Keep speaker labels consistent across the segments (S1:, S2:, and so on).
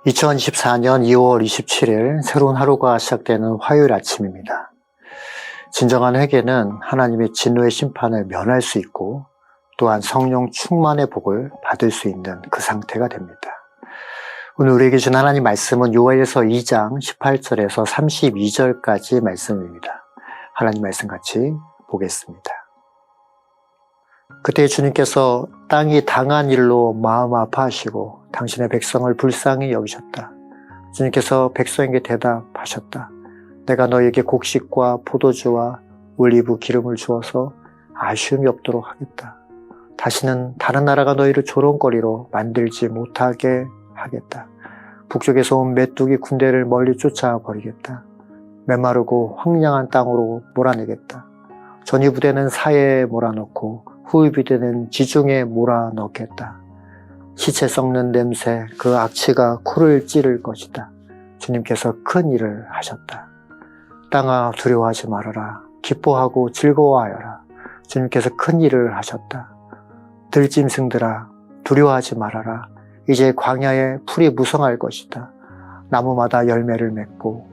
S1: 2024년 2월 27일 새로운 하루가 시작되는 화요일 아침입니다. 진정한 회개는 하나님의 진노의 심판을 면할 수 있고 또한 성령 충만의 복을 받을 수 있는 그 상태가 됩니다. 오늘 우리에게 준 하나님 말씀은 요엘서 2장 18절에서 32절까지 말씀입니다. 하나님 말씀 같이 보겠습니다. 그때 주님께서 땅이 당한 일로 마음 아파하시고 당신의 백성을 불쌍히 여기셨다. 주님께서 백성에게 대답하셨다. 내가 너에게 곡식과 포도주와 올리브 기름을 주어서 아쉬움이 없도록 하겠다. 다시는 다른 나라가 너희를 조롱거리로 만들지 못하게 하겠다. 북쪽에서 온 메뚜기 군대를 멀리 쫓아버리겠다. 메마르고 황량한 땅으로 몰아내겠다. 전이부대는 사해에 몰아넣고 후이부대는 지중해에 몰아넣겠다. 시체 썩는 냄새, 그 악취가 코를 찌를 것이다. 주님께서 큰 일을 하셨다. 땅아 두려워하지 말아라. 기뻐하고 즐거워하여라. 주님께서 큰 일을 하셨다. 들짐승들아 두려워하지 말아라. 이제 광야에 풀이 무성할 것이다. 나무마다 열매를 맺고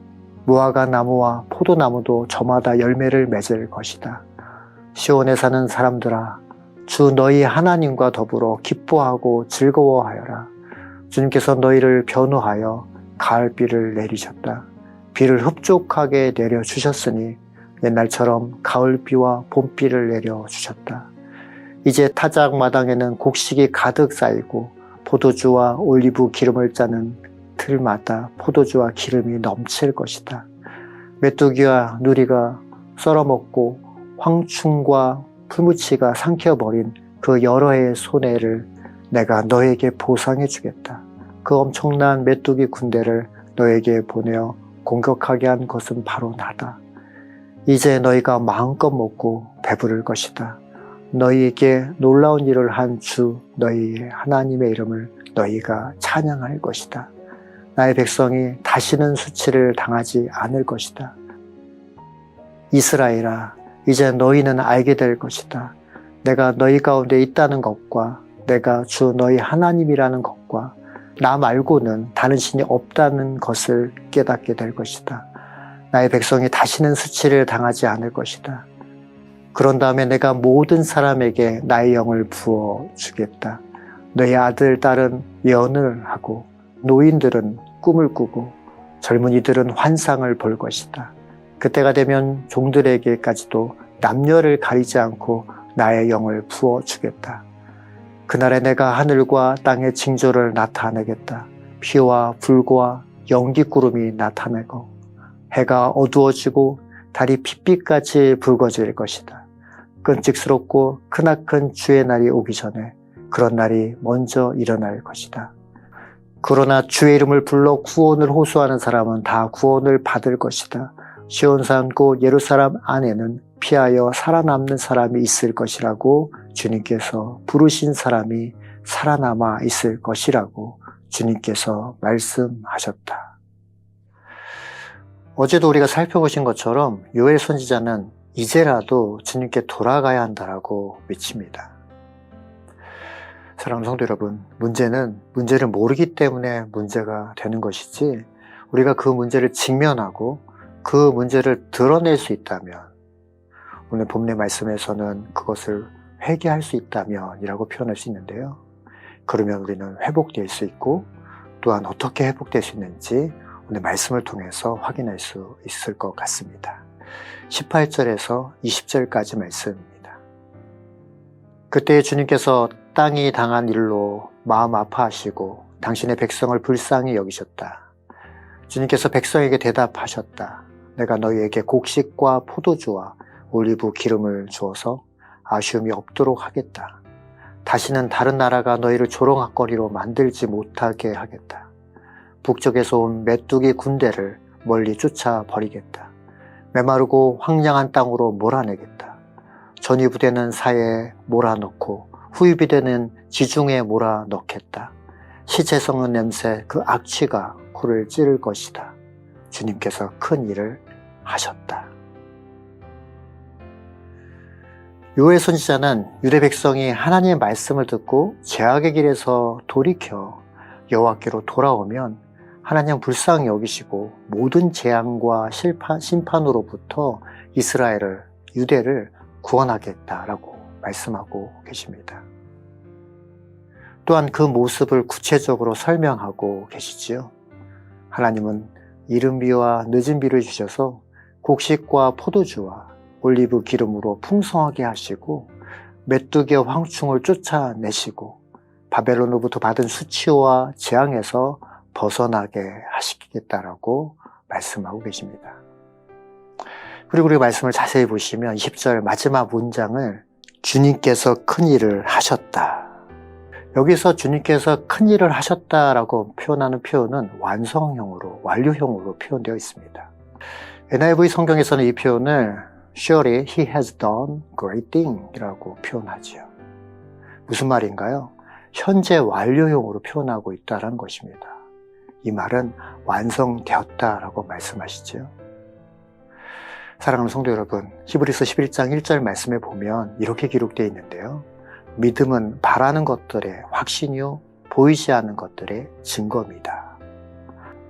S1: 무화과 나무와 포도나무도 저마다 열매를 맺을 것이다. 시온에 사는 사람들아 주 너희 하나님과 더불어 기뻐하고 즐거워하여라. 주님께서 너희를 변호하여 가을비를 내리셨다. 비를 흡족하게 내려주셨으니 옛날처럼 가을비와 봄비를 내려주셨다. 이제 타작 마당에는 곡식이 가득 쌓이고 포도주와 올리브 기름을 짜는 틀마다 포도주와 기름이 넘칠 것이다. 메뚜기와 누리가 썰어먹고 황충과 풀무치가 삼켜버린 그 여러 해의 손해를 내가 너에게 보상해 주겠다. 그 엄청난 메뚜기 군대를 너에게 보내어 공격하게 한 것은 바로 나다. 이제 너희가 마음껏 먹고 배부를 것이다. 너희에게 놀라운 일을 한 주 너희의 하나님의 이름을 너희가 찬양할 것이다. 나의 백성이 다시는 수치를 당하지 않을 것이다. 이스라엘아 이제 너희는 알게 될 것이다. 내가 너희 가운데 있다는 것과 내가 주 너희 하나님이라는 것과 나 말고는 다른 신이 없다는 것을 깨닫게 될 것이다. 나의 백성이 다시는 수치를 당하지 않을 것이다. 그런 다음에 내가 모든 사람에게 나의 영을 부어주겠다. 너희 아들, 딸은 예언을 하고 노인들은 꿈을 꾸고 젊은이들은 환상을 볼 것이다. 그때가 되면 종들에게까지도 남녀를 가리지 않고 나의 영을 부어주겠다. 그날에 내가 하늘과 땅의 징조를 나타내겠다. 피와 불과 연기구름이 나타내고 해가 어두워지고 달이 핏빛같이 붉어질 것이다. 끔찍스럽고 크나큰 주의 날이 오기 전에 그런 날이 먼저 일어날 것이다. 그러나 주의 이름을 불러 구원을 호소하는 사람은 다 구원을 받을 것이다. 시온산 곧 예루살렘 안에는 피하여 살아남는 사람이 있을 것이라고 주님께서 부르신 사람이 살아남아 있을 것이라고 주님께서 말씀하셨다. 어제도 우리가 살펴보신 것처럼 요엘 선지자는 이제라도 주님께 돌아가야 한다라고 외칩니다. 사랑하는 성도 여러분, 문제를 모르기 때문에 문제가 되는 것이지 우리가 그 문제를 직면하고 그 문제를 드러낼 수 있다면 오늘 본문의 말씀에서는 그것을 회개할 수 있다면 이라고 표현할 수 있는데요. 그러면 우리는 회복될 수 있고 또한 어떻게 회복될 수 있는지 오늘 말씀을 통해서 확인할 수 있을 것 같습니다. 18절에서 20절까지 말씀입니다. 그때 주님께서 땅이 당한 일로 마음 아파하시고 당신의 백성을 불쌍히 여기셨다. 주님께서 백성에게 대답하셨다. 내가 너희에게 곡식과 포도주와 올리브 기름을 주어서 아쉬움이 없도록 하겠다. 다시는 다른 나라가 너희를 조롱거리로 만들지 못하게 하겠다. 북쪽에서 온 메뚜기 군대를 멀리 쫓아버리겠다. 메마르고 황량한 땅으로 몰아내겠다. 전이부대는 사해에 몰아넣고 후이부대는 지중해에 몰아넣겠다. 시체 썩는 냄새, 그 악취가 코를 찌를 것이다. 주님께서 큰 일을 하셨다. 요엘 선지자는 유대 백성이 하나님의 말씀을 듣고 죄악의 길에서 돌이켜 여호와께로 돌아오면 하나님 불쌍히 여기시고 모든 재앙과 심판으로부터 이스라엘을, 유대를 구원하겠다라고 말씀하고 계십니다. 또한 그 모습을 구체적으로 설명하고 계시지요. 하나님은 이른 비와 늦은 비를 주셔서 곡식과 포도주와 올리브 기름으로 풍성하게 하시고 메뚜기와 황충을 쫓아내시고 바벨론으로부터 받은 수치와 재앙에서 벗어나게 하시겠다라고 말씀하고 계십니다. 그리고 우리 말씀을 자세히 보시면 20절 마지막 문장을 주님께서 큰 일을 하셨다. 여기서 주님께서 큰 일을 하셨다라고 표현하는 표현은 완성형으로, 완료형으로 표현되어 있습니다. NIV 성경에서는 이 표현을 Surely he has done great thing 이라고 표현하죠. 무슨 말인가요? 현재 완료형으로 표현하고 있다는 것입니다. 이 말은 완성되었다라고 말씀하시죠. 사랑하는 성도 여러분, 히브리서 11장 1절 말씀에 보면 이렇게 기록되어 있는데요. 믿음은 바라는 것들의 확신이요 보이지 않는 것들의 증거입니다.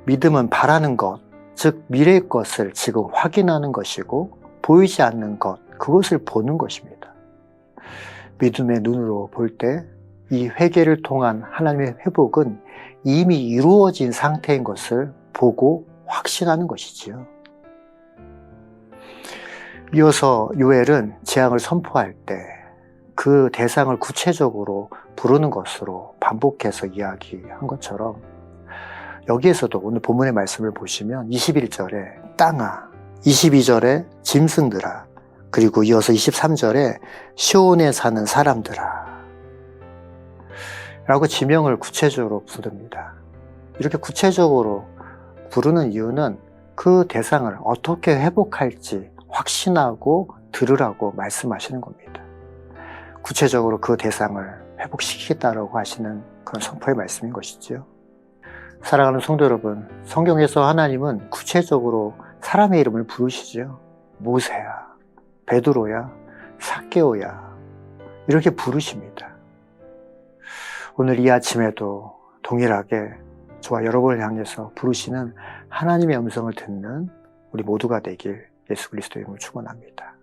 S1: 믿음은 바라는 것, 즉 미래의 것을 지금 확인하는 것이고 보이지 않는 것, 그것을 보는 것입니다. 믿음의 눈으로 볼 때 이 회개를 통한 하나님의 회복은 이미 이루어진 상태인 것을 보고 확신하는 것이지요. 이어서 요엘은 재앙을 선포할 때 그 대상을 구체적으로 부르는 것으로 반복해서 이야기한 것처럼 여기에서도 오늘 본문의 말씀을 보시면 21절에 땅아, 22절에 짐승들아, 그리고 이어서 23절에 시온에 사는 사람들아 라고 지명을 구체적으로 부릅니다. 이렇게 구체적으로 부르는 이유는 그 대상을 어떻게 회복할지 확신하고 들으라고 말씀하시는 겁니다. 구체적으로 그 대상을 회복시키겠다라고 하시는 그런 선포의 말씀인 것이죠. 사랑하는 성도 여러분, 성경에서 하나님은 구체적으로 사람의 이름을 부르시죠. 모세야, 베드로야, 삭개오야 이렇게 부르십니다. 오늘 이 아침에도 동일하게 저와 여러분을 향해서 부르시는 하나님의 음성을 듣는 우리 모두가 되길 예수 그리스도의 이름으로 축원합니다.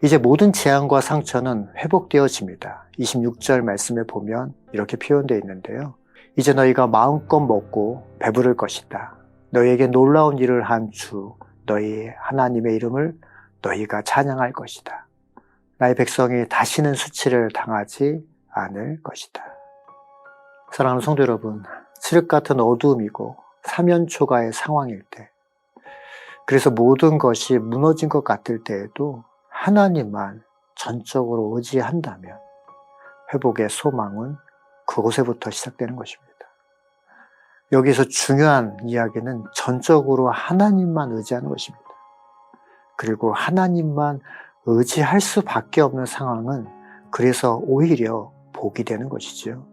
S1: 이제 모든 재앙과 상처는 회복되어집니다. 26절 말씀에 보면 이렇게 표현되어 있는데요. 이제 너희가 마음껏 먹고 배부를 것이다. 너희에게 놀라운 일을 한 주 너희 하나님의 이름을 너희가 찬양할 것이다. 나의 백성이 다시는 수치를 당하지 않을 것이다. 사랑하는 성도 여러분, 칠흑 같은 어두움이고 사면초가의 상황일 때, 그래서 모든 것이 무너진 것 같을 때에도 하나님만 전적으로 의지한다면 회복의 소망은 그곳에부터 시작되는 것입니다. 여기서 중요한 이야기는 전적으로 하나님만 의지하는 것입니다. 그리고 하나님만 의지할 수밖에 없는 상황은 그래서 오히려 복이 되는 것이죠.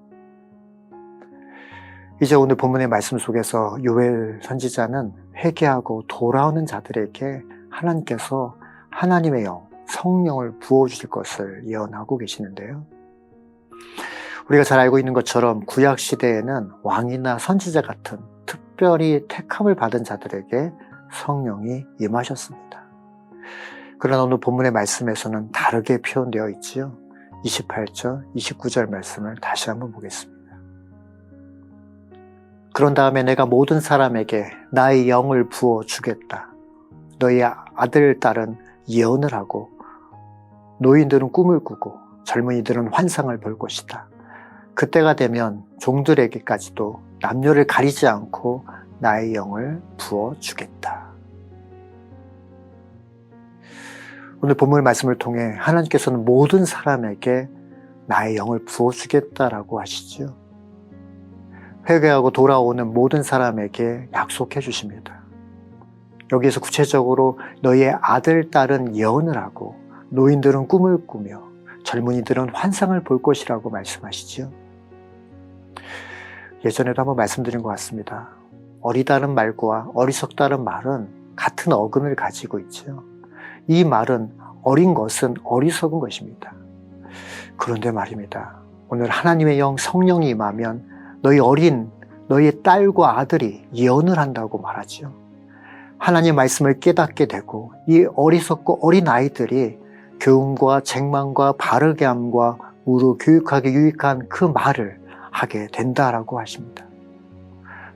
S1: 이제 오늘 본문의 말씀 속에서 요엘 선지자는 회개하고 돌아오는 자들에게 하나님께서 하나님의 영, 성령을 부어주실 것을 예언하고 계시는데요. 우리가 잘 알고 있는 것처럼 구약 시대에는 왕이나 선지자 같은 특별히 택함을 받은 자들에게 성령이 임하셨습니다. 그러나 오늘 본문의 말씀에서는 다르게 표현되어 있지요. 28절, 29절 말씀을 다시 한번 보겠습니다. 그런 다음에 내가 모든 사람에게 나의 영을 부어 주겠다. 너희 아들, 딸은 예언을 하고 노인들은 꿈을 꾸고 젊은이들은 환상을 볼 것이다. 그때가 되면 종들에게까지도 남녀를 가리지 않고 나의 영을 부어 주겠다. 오늘 본문 말씀을 통해 하나님께서는 모든 사람에게 나의 영을 부어 주겠다라고 하시죠. 회개하고 돌아오는 모든 사람에게 약속해 주십니다. 여기에서 구체적으로 너희의 아들, 딸은 예언을 하고 노인들은 꿈을 꾸며 젊은이들은 환상을 볼 것이라고 말씀하시죠. 예전에도 한번 말씀드린 것 같습니다. 어리다는 말과 어리석다는 말은 같은 어근을 가지고 있죠. 이 말은 어린 것은 어리석은 것입니다. 그런데 말입니다. 오늘 하나님의 영 성령이 임하면 너희 어린 너희 딸과 아들이 예언을 한다고 말하죠. 하나님의 말씀을 깨닫게 되고 이 어리석고 어린 아이들이 교훈과 책망과 바르게 함과 우로 교육하기 유익한 그 말을 하게 된다라고 하십니다.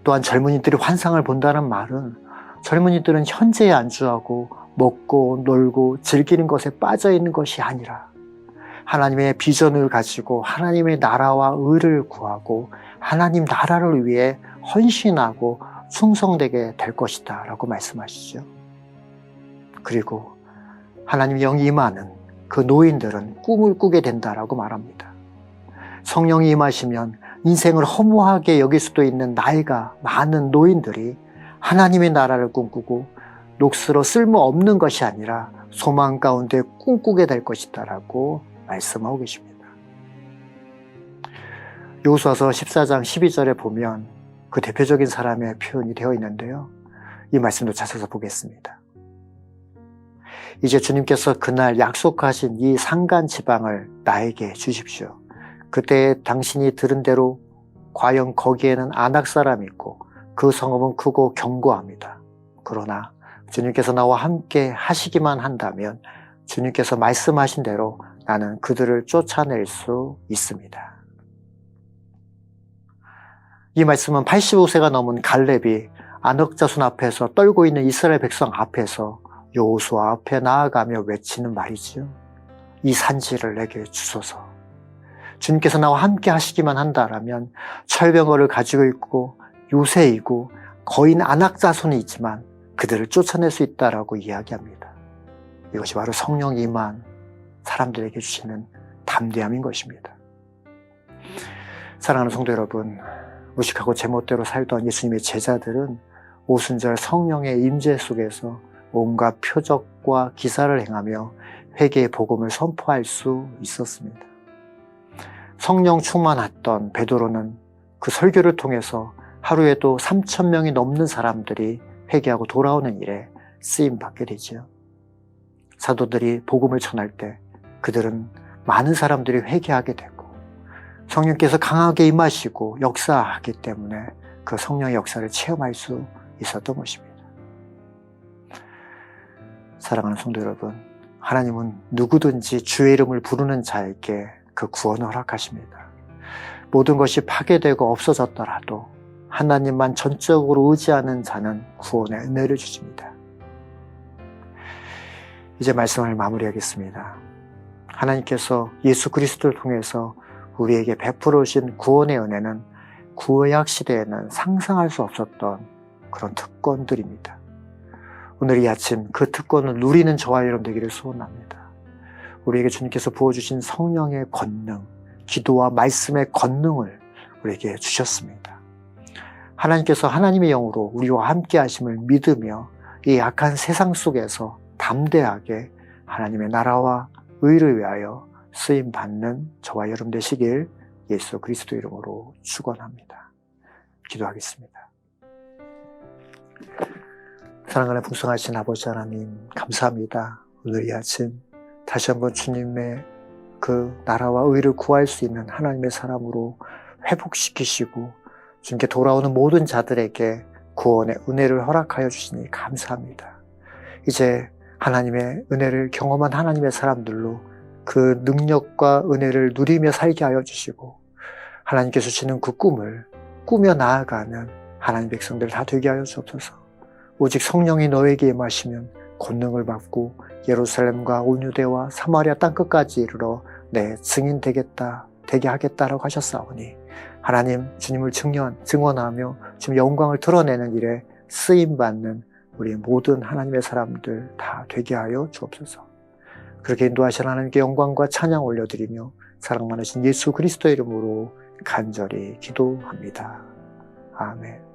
S1: 또한 젊은이들이 환상을 본다는 말은 젊은이들은 현재에 안주하고 먹고 놀고 즐기는 것에 빠져 있는 것이 아니라 하나님의 비전을 가지고 하나님의 나라와 의를 구하고 하나님 나라를 위해 헌신하고 충성되게 될 것이다 라고 말씀하시죠. 그리고 하나님의 영이 임하는 그 노인들은 꿈을 꾸게 된다라고 말합니다. 성령이 임하시면 인생을 허무하게 여길 수도 있는 나이가 많은 노인들이 하나님의 나라를 꿈꾸고 녹슬어 쓸모없는 것이 아니라 소망 가운데 꿈꾸게 될 것이다 라고 말씀하고 계십니다. 여호수아서 14장 12절에 보면 그 대표적인 사람의 표현이 되어 있는데요. 이 말씀도 찾아서 보겠습니다. 이제 주님께서 그날 약속하신 이 산간 지방을 나에게 주십시오. 그때 당신이 들은 대로 과연 거기에는 아낙 사람이 있고 그 성읍은 크고 견고합니다. 그러나 주님께서 나와 함께 하시기만 한다면 주님께서 말씀하신 대로 나는 그들을 쫓아낼 수 있습니다. 이 말씀은 85세가 넘은 갈렙이 아낙 자손 앞에서 떨고 있는 이스라엘 백성 앞에서 여호수아 앞에 나아가며 외치는 말이지요. 이 산지를 내게 주소서. 주님께서 나와 함께 하시기만 한다라면 철병거를 가지고 있고 요새이고 거인 아낙 자손이 있지만 그들을 쫓아낼 수 있다라고 이야기합니다. 이것이 바로 성령이 임한 사람들에게 주시는 담대함인 것입니다. 사랑하는 성도 여러분, 무식하고 제멋대로 살던 예수님의 제자들은 오순절 성령의 임재 속에서 온갖 표적과 기사를 행하며 회개의 복음을 선포할 수 있었습니다. 성령 충만했던 베드로는 그 설교를 통해서 하루에도 3,000명이 넘는 사람들이 회개하고 돌아오는 일에 쓰임받게 되죠. 사도들이 복음을 전할 때 그들은 많은 사람들이 회개하게 되고 성령께서 강하게 임하시고 역사하기 때문에 그 성령의 역사를 체험할 수 있었던 것입니다. 사랑하는 성도 여러분, 하나님은 누구든지 주의 이름을 부르는 자에게 그 구원을 허락하십니다. 모든 것이 파괴되고 없어졌더라도 하나님만 전적으로 의지하는 자는 구원의 은혜를 주십니다. 이제 말씀을 마무리하겠습니다. 하나님께서 예수 그리스도를 통해서 우리에게 베풀어 주신 구원의 은혜는 구약 시대에는 상상할 수 없었던 그런 특권들입니다. 오늘 이 아침 그 특권을 누리는 저와 여러분 되기를 소원합니다. 우리에게 주님께서 부어주신 성령의 권능, 기도와 말씀의 권능을 우리에게 주셨습니다. 하나님께서 하나님의 영으로 우리와 함께 하심을 믿으며 이 악한 세상 속에서 담대하게 하나님의 나라와 의를 위하여 쓰임받는 저와 여러분 되시길 예수 그리스도 이름으로 축원합니다. 기도하겠습니다. 사랑하는 풍성하신 아버지 하나님, 감사합니다. 오늘 이 아침 다시 한번 주님의 그 나라와 의를 구할 수 있는 하나님의 사람으로 회복시키시고 주님께 돌아오는 모든 자들에게 구원의 은혜를 허락하여 주시니 감사합니다. 이제 하나님의 은혜를 경험한 하나님의 사람들로 그 능력과 은혜를 누리며 살게 하여 주시고 하나님께서 주시는 그 꿈을 꾸며 나아가는 하나님 백성들 다 되게 하여 주옵소서. 오직 성령이 너에게 임하시면 권능을 받고 예루살렘과 온 유대와 사마리아 땅끝까지 이르러 내 증인 되게 하겠다라고 하셨사오니 하나님 주님을 증언하며 주님 영광을 드러내는 일에 쓰임받는 우리 모든 하나님의 사람들 다 되게 하여 주옵소서. 그렇게 인도하신 하나님께 영광과 찬양 올려드리며 사랑 많으신 예수 그리스도의 이름으로 간절히 기도합니다. 아멘.